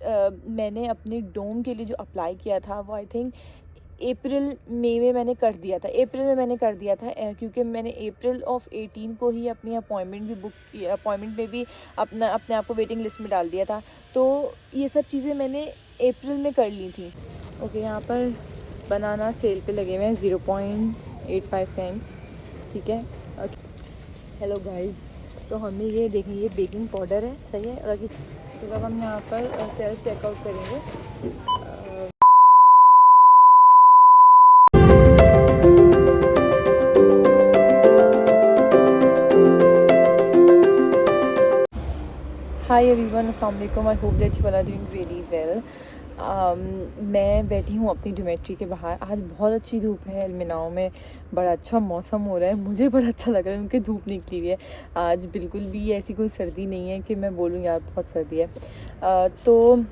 मैंने अपने डोम के लिए जो अप्लाई किया था वो आई थिंक अप्रैल मई में मैंने कर दिया था, अप्रैल में मैंने कर दिया था, क्योंकि मैंने अप्रैल ऑफ 18 को ही अपनी अपॉइंटमेंट भी बुक की, अपॉइंटमेंट में भी अपने आप को वेटिंग लिस्ट में डाल दिया था। तो ये सब चीज़ें मैंने अप्रैल में कर ली थी। ओके, यहाँ पर बनाना सेल पे लगे हुए हैं 0.85 सेंट्स, ठीक है। हेलो गाइस, तो हमें ये देखें, ये बेकिंग पाउडर है, सही है। अगर तो जब हम यहाँ पर सेल्फ चेकआउट करेंगे, हाय एवरीवन, अस्सलाम वालेकुम। I hope that you are doing really well. मैं बैठी हूँ अपनी डोमेट्री के बाहर। आज बहुत अच्छी धूप है, अलमिनाओ में बड़ा अच्छा मौसम हो रहा है, मुझे बड़ा अच्छा लग रहा है क्योंकि धूप निकली हुई है। आज बिल्कुल भी ऐसी कोई सर्दी नहीं है कि मैं बोलूँ यार बहुत सर्दी है। तो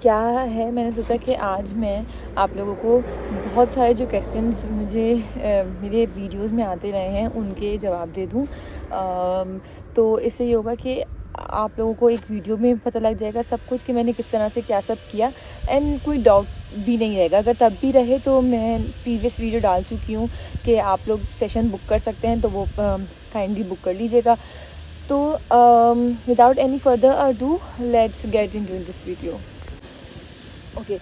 क्या है, मैंने सोचा कि आज मैं आप लोगों को बहुत सारे जो क्वेश्चंस मुझे मेरे वीडियोस में आते रहे हैं उनके जवाब दे दूँ। तो इससे ये होगा कि आप लोगों को एक वीडियो में पता लग जाएगा सब कुछ कि मैंने किस तरह से क्या सब किया, एंड कोई डाउट भी नहीं रहेगा। अगर तब भी रहे तो मैं प्रीवियस वीडियो डाल चुकी हूँ कि आप लोग सेशन बुक कर सकते हैं, तो वो काइंडली बुक कर लीजिएगा। तो without any further ado let's get into this video. Okay,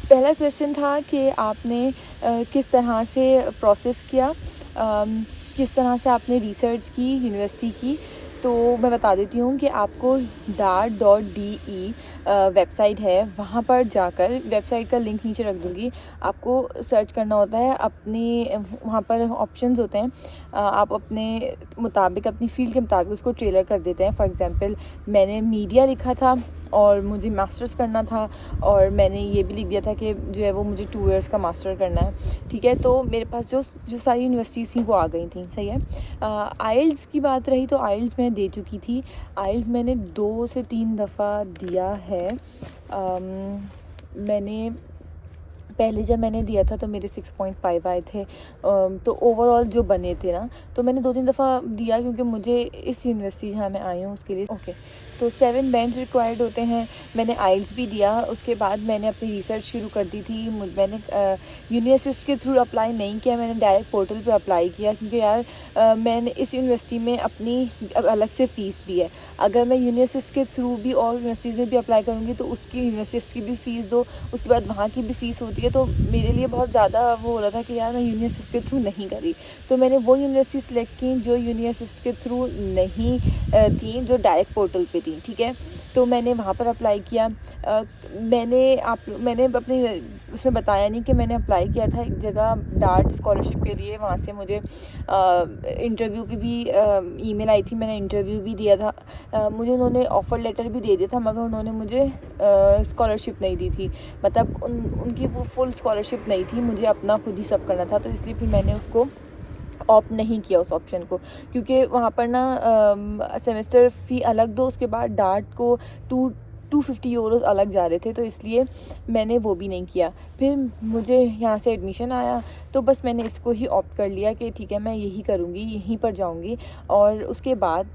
पहला क्वेश्चन था कि आपने किस तरह से प्रोसेस किया, किस तरह से आपने रिसर्च की, यूनिवर्सिटी की। तो मैं बता देती हूँ कि आपको DART.DE वेबसाइट है, वहाँ पर जाकर, वेबसाइट का लिंक नीचे रख दूँगी, आपको सर्च करना होता है अपनी, वहाँ पर ऑप्शंस होते हैं, आप अपने मुताबिक, अपनी फ़ील्ड के मुताबिक उसको टेलर कर देते हैं। फॉर एग्ज़ाम्पल मैंने मीडिया लिखा था और मुझे मास्टर्स करना था, और मैंने ये भी लिख दिया था कि जो है वो मुझे 2 इयर्स का मास्टर करना है, ठीक है। तो मेरे पास जो सारी यूनिवर्सिटीज़ थी वो आ गई थी, सही है। आइल्स की बात रही तो आइल्स मैं दे चुकी थी। आइल्स मैंने 2 से 3 दफ़ा दिया है। मैंने पहले जब मैंने दिया था तो मेरे 6.5 आए थे। तो ओवरऑल जो बने थे ना, तो मैंने 2-3 दफ़ा दिया क्योंकि मुझे इस यूनिवर्सिटी जहाँ मैं आई हूँ उसके लिए। ओके, तो 7 बैंड्स रिक्वायर्ड होते हैं। मैंने आइल्स भी दिया, उसके बाद मैंने अपनी रिसर्च शुरू कर दी थी। मैंने यूनिवर्सिटी के थ्रू अप्लाई नहीं किया, मैंने डायरेक्ट पोर्टल पे अप्लाई किया, क्योंकि यार मैंने इस यूनिवर्सिटी में अपनी अलग से फ़ीस भी है। अगर मैं यूनिवर्सिटी के थ्रू भी और यूनिवर्सिटीज़ में भी अप्लाई करूँगी तो उसकी यूनिवर्सिटी की भी फ़ीस दो, उसके बाद वहाँ की भी फ़ीस होती है। तो मेरे लिए बहुत ज़्यादा वो हो रहा था कि यार मैं यूनिवर्सिटी के थ्रू नहीं करी, तो मैंने वो यूनिवर्सिटी सेलेक्ट की जो यूनिवर्सिटी के थ्रू नहीं थी, जो डायरेक्ट पोर्टल पे थी, ठीक है। तो मैंने वहाँ पर अप्लाई किया। मैंने अपने उसमें बताया नहीं कि मैंने अप्लाई किया था एक जगह डार्ट स्कॉलरशिप के लिए। वहाँ से मुझे इंटरव्यू की भी ईमेल आई थी, मैंने इंटरव्यू भी दिया था। मुझे उन्होंने ऑफ़र लेटर भी दे दिया था, मगर उन्होंने मुझे स्कॉलरशिप नहीं दी थी, मतलब उनकी वो फुल स्कॉलरशिप नहीं थी, मुझे अपना खुद ही सब करना था। तो इसलिए फिर मैंने उसको ऑप्ट नहीं किया, उस ऑप्शन को, क्योंकि वहाँ पर ना सेमेस्टर फ़ी अलग दो, उसके बाद डार्ट को 250 यूरोस अलग जा रहे थे, तो इसलिए मैंने वो भी नहीं किया। फिर मुझे यहाँ से एडमिशन आया तो बस मैंने इसको ही ऑप्ट कर लिया कि ठीक है मैं यही करूँगी, यहीं पर जाऊँगी। और उसके बाद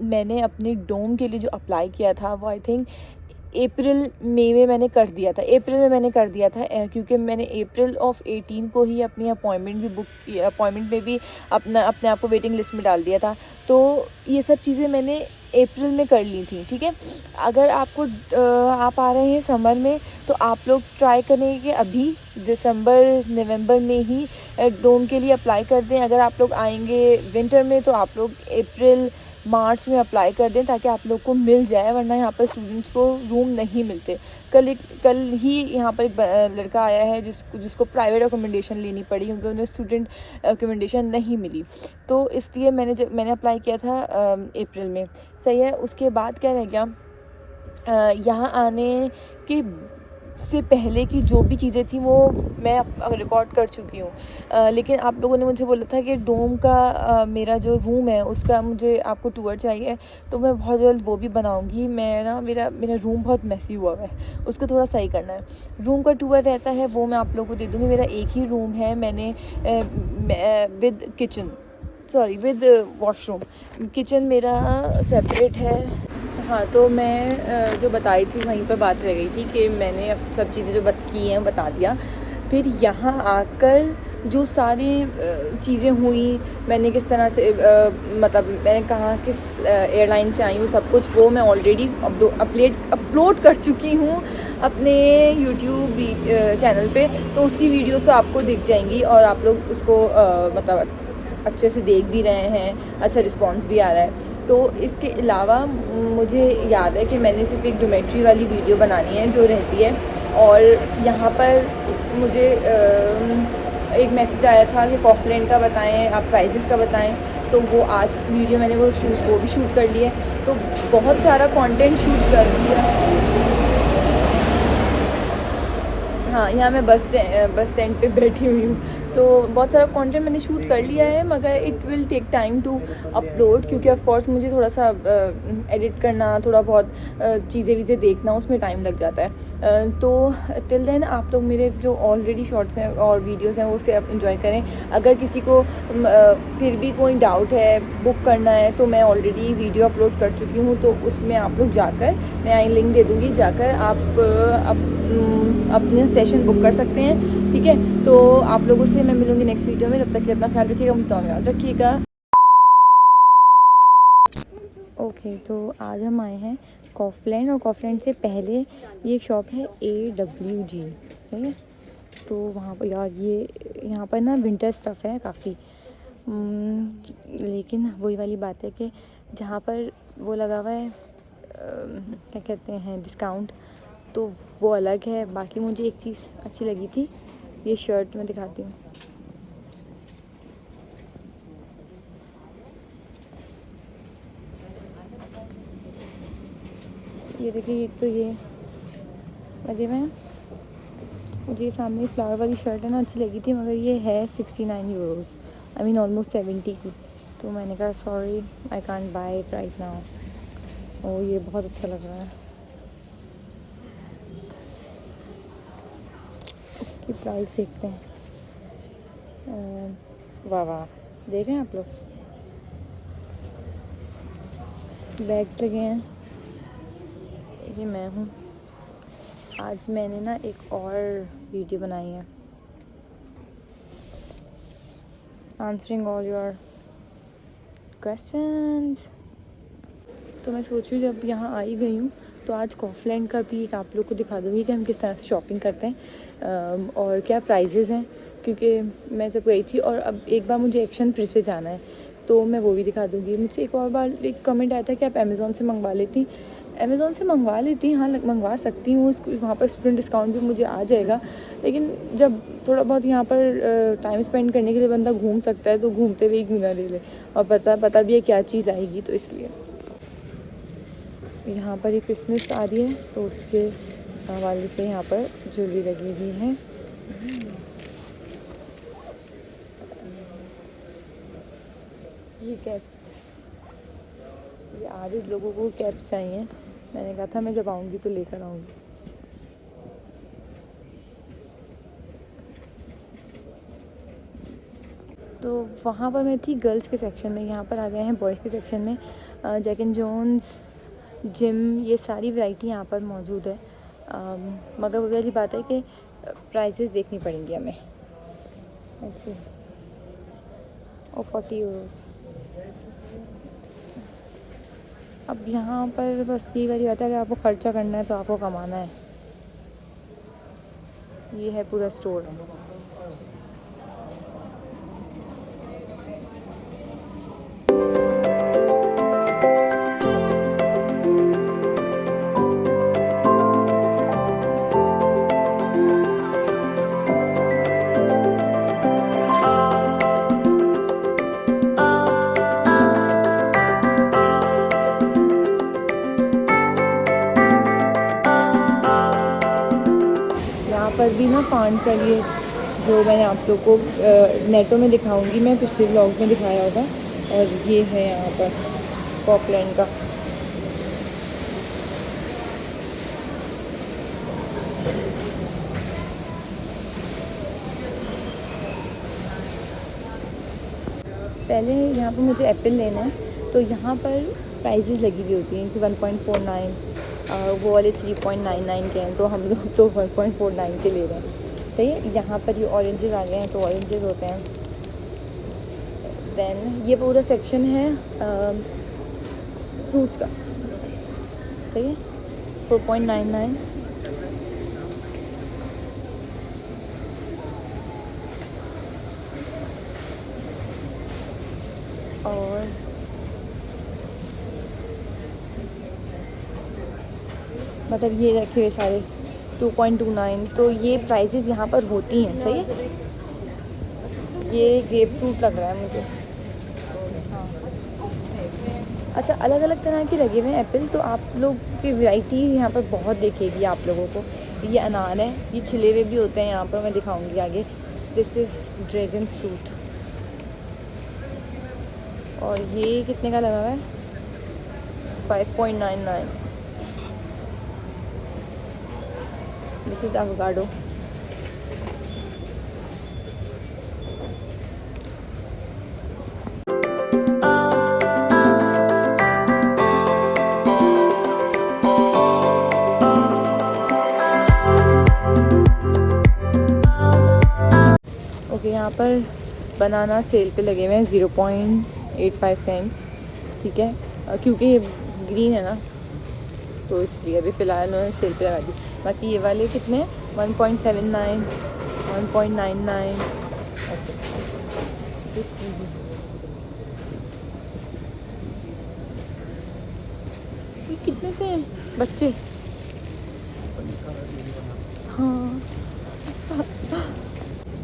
मैंने अपने डोम के लिए जो अप्लाई किया था वो आई थिंक अप्रैल मई में मैंने कर दिया था, अप्रैल में मैंने कर दिया था, क्योंकि मैंने अप्रैल ऑफ 18 को ही अपनी अपॉइंटमेंट भी बुक की, अपॉइंटमेंट में भी अपने आप को वेटिंग लिस्ट में डाल दिया था। तो ये सब चीज़ें मैंने अप्रैल में कर ली थी, ठीक है। अगर आपको आप आ रहे हैं समर में तो आप लोग ट्राई करें कि अभी दिसंबर नवंबर में ही डोम के लिए अप्लाई कर दें। अगर आप लोग आएंगे विंटर में तो आप लोग अप्रैल मार्च में अप्लाई कर दें, ताकि आप लोग को मिल जाए, वरना यहाँ पर स्टूडेंट्स को रूम नहीं मिलते। कल ही यहाँ पर एक लड़का आया है जिसको प्राइवेट अकोमोडेशन लेनी पड़ी क्योंकि उन्हें स्टूडेंट अकोमोडेशन नहीं मिली। तो इसलिए मैंने अप्लाई किया था अप्रैल में, सही है। उसके बाद क्या रह गया, यहाँ आने के से पहले की जो भी चीज़ें थी वो मैं रिकॉर्ड कर चुकी हूँ। लेकिन आप लोगों ने मुझे बोला था कि डोम का मेरा जो रूम है उसका मुझे आपको टूर चाहिए, तो मैं बहुत जल्द वो भी बनाऊँगी। मैं ना मेरा रूम बहुत मैसी हुआ है, उसको थोड़ा सही करना है। रूम का टूर रहता है वो मैं आप लोगों को दे दूँगी। मेरा एक ही रूम है, मैंने विद वॉशरूम, किचन मेरा सेपरेट है। हाँ, तो मैं जो बताई थी वहीं पर बात रह गई थी कि मैंने अब सब चीज़ें जो की हैं बता दिया। फिर यहाँ आकर जो सारी चीज़ें हुई, मैंने किस तरह से मतलब मैंने कहाँ किस एयरलाइन से आई हूँ, सब कुछ वो मैं ऑलरेडी अपलोड कर चुकी हूँ अपने यूट्यूब चैनल पे। तो उसकी वीडियोस तो आपको दिख जाएंगी और आप लोग उसको मतलब अच्छे से देख भी रहे हैं, अच्छा रिस्पांस भी आ रहा है। तो इसके अलावा मुझे याद है कि मैंने सिर्फ एक डोमेट्री वाली वीडियो बनानी है जो रहती है, और यहाँ पर मुझे एक मैसेज आया था कि कॉफलैंड का बताएं, आप प्राइजेस का बताएं। तो वो आज वीडियो मैंने वो भी शूट कर ली है। तो बहुत सारा कंटेंट शूट कर दिया। हाँ, यहाँ मैं बस स्टैंड पे बैठी हुई हूँ। तो बहुत सारा कंटेंट मैंने शूट कर लिया है, मगर it will take time to upload, क्योंकि ऑफ कोर्स मुझे थोड़ा सा एडिट करना, थोड़ा बहुत चीज़ें वीज़ें देखना, उसमें टाइम लग जाता है। तो टिल देन आप लोग मेरे जो ऑलरेडी शॉर्ट्स हैं और वीडियोज़ हैं वो उसे आप इंजॉय करें। अगर किसी को फिर भी कोई डाउट है, बुक करना है, तो मैं ऑलरेडी वीडियो अपलोड कर चुकी हूँ। तो उसमें आप लोग जाकर, मैं आई लिंक दे दूँगी, जाकर आप अपने सेशन बुक कर सकते हैं। ठीक है, तो आप लोगों से मैं मिलूँगी नेक्स्ट वीडियो में। तब तक के अपना ख्याल रखिएगा, मुझे दुआ में याद रखिएगा। ओके, तो आज हम आए हैं कॉफलैंड, और कॉफलैंड से पहले ये एक शॉप है AWG, सही है। तो वहाँ पर यार यहाँ पर ना विंटर स्टफ़ है काफ़ी, लेकिन वही वाली बात है कि जहाँ पर वो लगा हुआ है क्या कहते हैं डिस्काउंट, तो वो अलग है। बाकी मुझे एक चीज़ अच्छी लगी थी, ये शर्ट मैं दिखाती हूँ। ये देखिए, तो ये लगे हुए हैं। मुझे सामने फ्लावर वाली शर्ट है ना अच्छी लगी थी, मगर ये है 69 यूरोज़, आई मीन ऑलमोस्ट 70 की। तो मैंने कहा sorry, I can't buy it right now. और ये बहुत अच्छा लग रहा है। इसकी प्राइस देखते हैं। वाह वाह, देख रहे हैं आप लोग, बैग्स लगे हैं। ये मैं हूँ। आज मैंने ना एक और वीडियो बनाई है, आंसरिंग ऑल योर क्वेश्चंस। तो मैं सोच रही हूँ जब यहाँ आई गई हूँ तो आज कॉफलैंड का भी एक आप लोग को दिखा दूँगी कि हम किस तरह से शॉपिंग करते हैं और क्या प्राइजेज़ हैं, क्योंकि मैं जब गई थी और अब एक बार मुझे एक्शन फिर से जाना है, तो मैं वो भी दिखा दूँगी। मुझसे एक और बार एक कमेंट आया था कि आप अमेज़ोन से मंगवा लेती। अमेज़ोन से मंगवा लेती, हाँ मंगवा सकती हूँ, उसको वहाँ पर स्टूडेंट डिस्काउंट भी मुझे आ जाएगा। लेकिन जब थोड़ा बहुत यहाँ पर टाइम स्पेंड करने के लिए बंदा घूम सकता है, तो घूमते हुए ही क्यों ना ले ले, और पता भी है क्या चीज़ आएगी, तो इसलिए। यहाँ पर ये क्रिसमस आ रही है, तो उसके हवाले से यहाँ पर ज्वेलरी लगी हुई है। ये कैप्स, ये आज इस लोगों को कैप्स चाहिए। मैंने कहा था मैं जब आऊँगी तो लेकर आऊँगी। तो वहाँ पर मैं थी गर्ल्स के सेक्शन में, यहाँ पर आ गए हैं बॉयज़ के सेक्शन में। जैक एंड जोन्स, जिम, ये सारी वैरायटी यहाँ पर मौजूद है। मगर वो वाली बात है कि प्राइसेस देखनी पड़ेंगी हमें। लेट्स सी, और 40 यूरोज़। अब यहाँ पर बस ये वाली बात है, अगर आपको ख़र्चा करना है तो आपको कमाना है। ये है पूरा स्टोर। पर भी ना फांड का ये जो मैंने आप लोग को नेटों में दिखाऊंगी, मैं पिछले व्लॉग में दिखाया होगा। और ये है यहाँ पर कॉफलैंड का। पहले यहाँ पर मुझे एप्पल लेना है, तो यहाँ पर प्राइजेज़ लगी हुई होती हैं, जैसे 1.49, वो वाले 3.99 के हैं, तो हम लोग तो 1.49 के ले रहे हैं। सही है। यहाँ पर ये ऑरेंजेस आ गए हैं, तो ऑरेंजेस होते हैं। देन ये पूरा सेक्शन है फ्रूट्स का। सही है। 4.99। और मतलब ये रखे हुए सारे 2.29, तो ये प्राइसेस यहाँ पर होती हैं। सही है। ये ग्रेप फ्रूट लग रहा है मुझे। हाँ, अच्छा, अलग अलग तरह के लगे हुए हैं एप्पल, तो आप लोग की वैरायटी यहाँ पर बहुत दिखेगी आप लोगों को। ये अनार है, ये छिले हुए भी होते हैं यहाँ पर, मैं दिखाऊंगी आगे। This is dragon fruit. और ये कितने का लगा हुआ है? 5.99। This is avocado. ओके, यहाँ पर बनाना सेल पे लगे हुए हैं 0.85 सेंट्स। ठीक है, क्योंकि ये ग्रीन है ना, तो इसलिए अभी फ़िलहाल उन्होंने सेल पे लगा दी। बाकी ये वाले कितने हैं? 1.79, 1.99। ओके, इसकी भी ये कितने से हैं बच्चे? हाँ,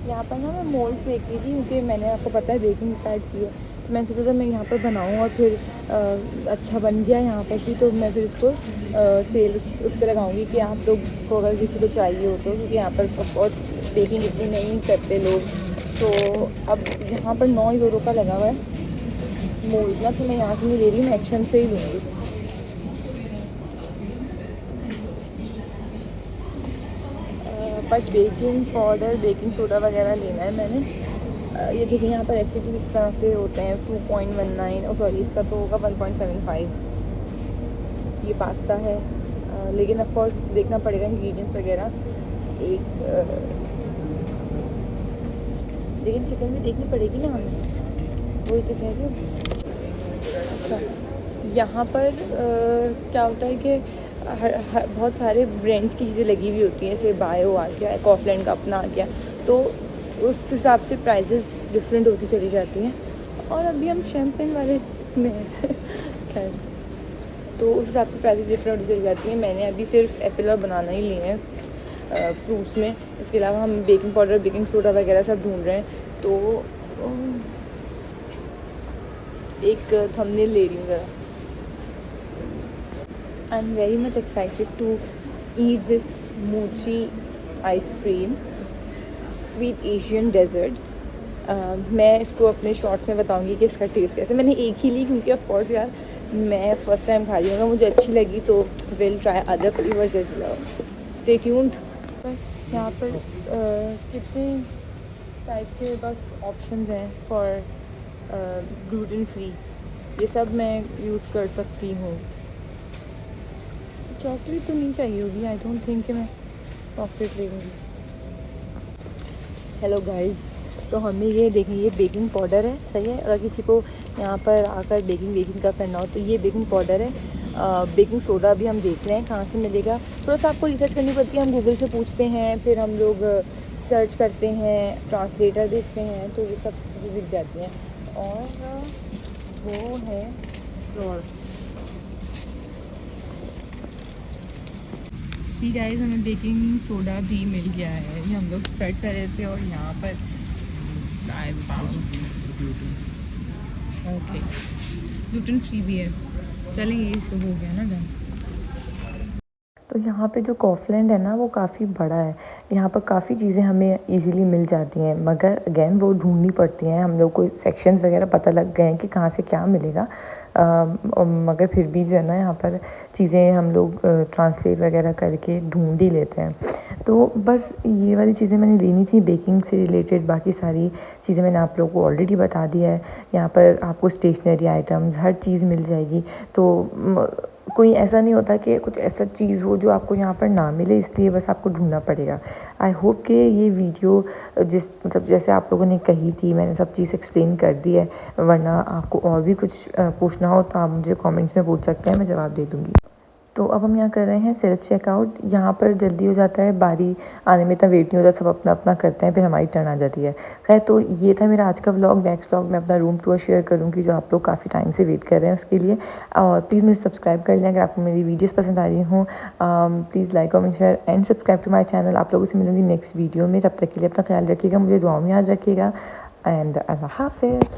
यहाँ पर ना मैं मोल्ड्स देख रही थी, क्योंकि मैंने, आपको पता है, बेकिंग स्टार्ट की है, तो मैंने सोचा था मैं यहाँ पर बनाऊँ, और फिर अच्छा बन गया यहाँ पर ही, तो मैं फिर इसको सेल उस पर लगाऊंगी कि आप लोग को अगर किसी को चाहिए हो तो, क्योंकि यहाँ पर ऑफकोर्स बेकिंग इतनी नहीं करते लोग। तो अब यहाँ पर 9 यूरो का लगा हुआ है मोल्ड ना, तो मैं यहाँ से नहीं ले रही, मैं एक्शन से ही लूँगी। But baking powder, baking soda वगैरह लेना है मैंने। ये देखिए यहाँ पर एसिड इस तरह से होते हैं 2.19, सॉरी इसका तो होगा 1.75। ये पास्ता है, लेकिन ऑफ कोर्स देखना पड़ेगा इंग्रेडिएंट्स वगैरह। लेकिन चिकन भी देखनी पड़ेगी ना हमें, वही तो कह रही हूँ। अच्छा, यहाँ पर क्या होता है कि बहुत सारे ब्रांड्स की चीज़ें लगी हुई होती हैं, जैसे बायो आ गया, कॉफलैंड का अपना आ गया, तो उस हिसाब से प्राइसेस डिफरेंट होती चली जाती हैं। और अभी हम शैम्पेन वाले इसमें हैं खैर, तो उस हिसाब से प्राइसेस डिफरेंट होती चली जाती हैं। मैंने अभी सिर्फ एप्पल और बनाना ही लिए हैं फ्रूट्स में। इसके अलावा हम बेकिंग पाउडर, बेकिंग सोडा वगैरह सब ढूंढ रहे हैं। तो एक थंबनेल ले रही हूँ ज़रा। I am very much excited to eat this mochi ice cream, sweet Asian dessert. मैं इसको अपने शॉर्ट्स में बताऊंगी कि इसका टेस्ट कैसे। मैंने एक ही ली, क्योंकि ऑफ कोर्स यार मैं फ़र्स्ट टाइम खा रही हूँ, मुझे अच्छी लगी तो will try other flavours as well. Stay tuned. यहाँ पर कितने टाइप के बस ऑप्शंस हैं फॉर ग्लूटेन फ्री, ये सब मैं यूज़ कर सकती हूँ। चॉकलेट तो नहीं चाहिए होगी, आई डोंट थिंक कि मैं चॉकलेट लेंगी। हेलो गाइस, तो हमें ये देखें, ये बेकिंग पाउडर है। सही है, अगर किसी को यहाँ पर आकर बेकिंग का करना हो तो ये बेकिंग पाउडर है। बेकिंग सोडा भी हम देख रहे हैं कहाँ से मिलेगा। थोड़ा सा आपको रिसर्च करनी पड़ती है, हम गूगल से पूछते हैं, फिर हम लोग सर्च करते हैं, ट्रांसलेटर देखते हैं, तो ये सब चीज़ें दिख जाती हैं। और वो है फ्लोर। सी गाइस, हमें बेकिंग सोडा भी मिल गया है, ये हम लोग सर्च कर रहे थे, और यहाँ पर ओके ग्लूटेन फ्री भी है। चलेंगे, इसको हो गया ना डन। तो यहाँ पे जो कॉफलैंड है ना, वो काफ़ी बड़ा है। यहाँ पर काफ़ी चीज़ें हमें इजीली मिल जाती हैं, मगर अगेन वो ढूंढनी पड़ती हैं। हम लोग को सेक्शंस वगैरह पता लग गए हैं कि कहाँ से क्या मिलेगा, मगर फिर भी जो है ना यहाँ पर चीज़ें हम लोग ट्रांसलेट वगैरह करके ढूंढ ही लेते हैं। तो बस ये वाली चीज़ें मैंने लेनी थी बेकिंग से रिलेटेड। बाकी सारी चीज़ें मैंने आप लोगों को ऑलरेडी बता दिया है। यहाँ पर आपको स्टेशनरी आइटम्स हर चीज़ मिल जाएगी। तो कोई ऐसा नहीं होता कि कुछ ऐसा चीज़ हो जो आपको यहाँ पर ना मिले, इसलिए बस आपको ढूंढना पड़ेगा। आई होप कि ये वीडियो मतलब जैसे आप लोगों ने कही थी मैंने सब चीज़ एक्सप्लेन कर दी है। वरना आपको और भी कुछ पूछना हो तो आप मुझे कमेंट्स में पूछ सकते हैं, मैं जवाब दे दूँगी। तो अब हम यहाँ कर रहे हैं सेल्फ़ चेकआउट। यहाँ पर जल्दी हो जाता है, बारी आने में इतना वेट नहीं होता, सब अपना अपना करते हैं, फिर हमारी टर्न आ जाती है। खैर, तो ये था मेरा आज का व्लॉग। नेक्स्ट व्लॉग में अपना रूम टूर शेयर करूँगी जो आप लोग काफ़ी टाइम से वेट कर रहे हैं उसके लिए। और प्लीज़ मुझे सब्सक्राइब कर लें अगर आपको मेरी वीडियोज़ पसंद आ रही हों। Please like comment share and subscribe to my channel. आप लोगों से मिलूँगी नेक्स्ट वीडियो में। तब तक के लिए अपना ख्याल रखिएगा, मुझे दुआओं में याद रखिएगा एंड अल्लाह हाफ़िज़।